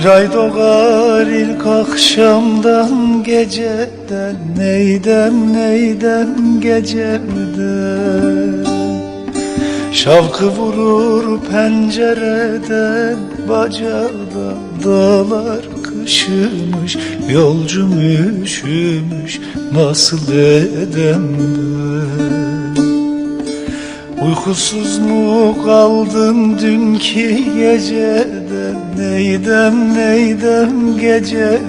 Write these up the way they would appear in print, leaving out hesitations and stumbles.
Bir ay doğar ilk akşamdan geceden, neydem geceden. Şavkı vurur pencereden, bacada dağlar kışımış, yolcum üşümüş, nasıl edem ben? Uykusuz mu kaldım dünkü geceden, neydem geceden.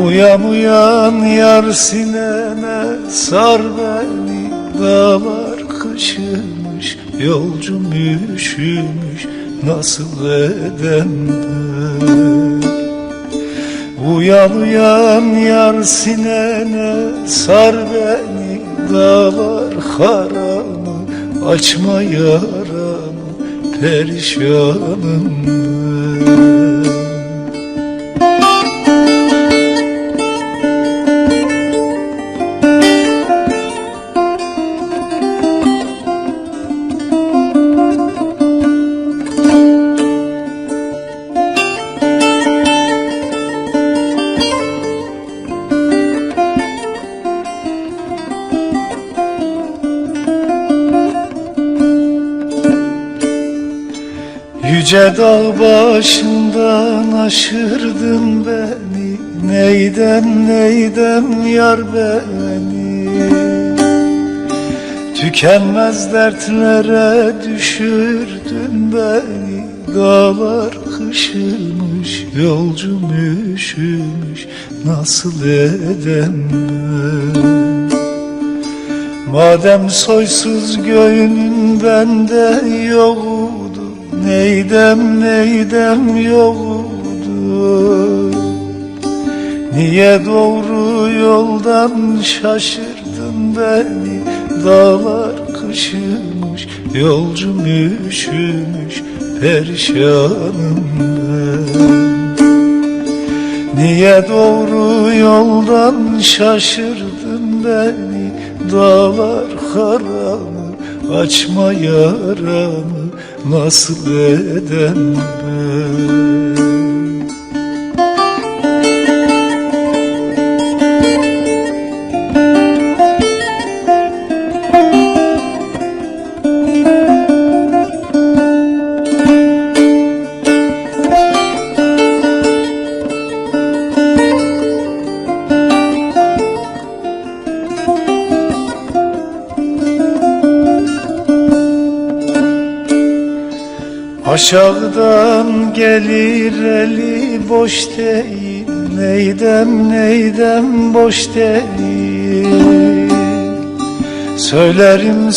Uyan yar sineme, sar beni, dağlar kışımış, yolcum üşümüş, nasıl edem ben? Uyan yar sineme, sar beni, dağlar haramı, açma yaramı, perişanım ben. Yüce dağ başından aşırdın beni, neydem yar beni. Tükenmez dertlere düşürdün beni, dağlar kışımış, yolcum üşümüş, nasıl edem ben? Madem soysuz göğünün bende yoktu, neydem yoktu. Niye doğru yoldan şaşırdın beni, dağlar kışımış, yolcum üşümüş, perişanım ben. Niye doğru yoldan şaşırdın beni, dağlar haramı, açma yaramı, nasıl edem ben? Aşağıdan gelir eli boş değil, neydem boş değil. Söylerim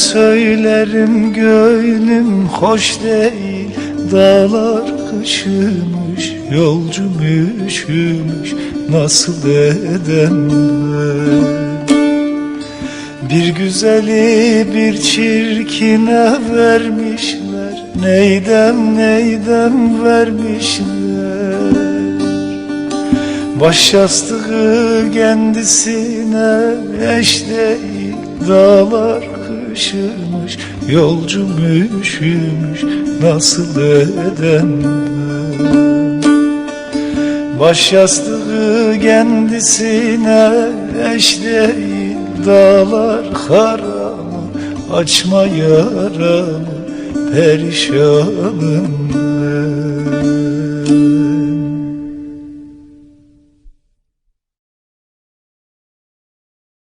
gönlüm hoş değil, dağlar kışımış, yolcum üşümüş, nasıl edem ben? Bir güzeli bir çirkine vermişler, neydem vermişler. Baş yastığı kendisine eş değil, dağlar kışımış, yolcum üşümüş, nasıl edem ben? Baş yastığı kendisine eş değil, dağlar haramı, açma yaramı, perişanım ben.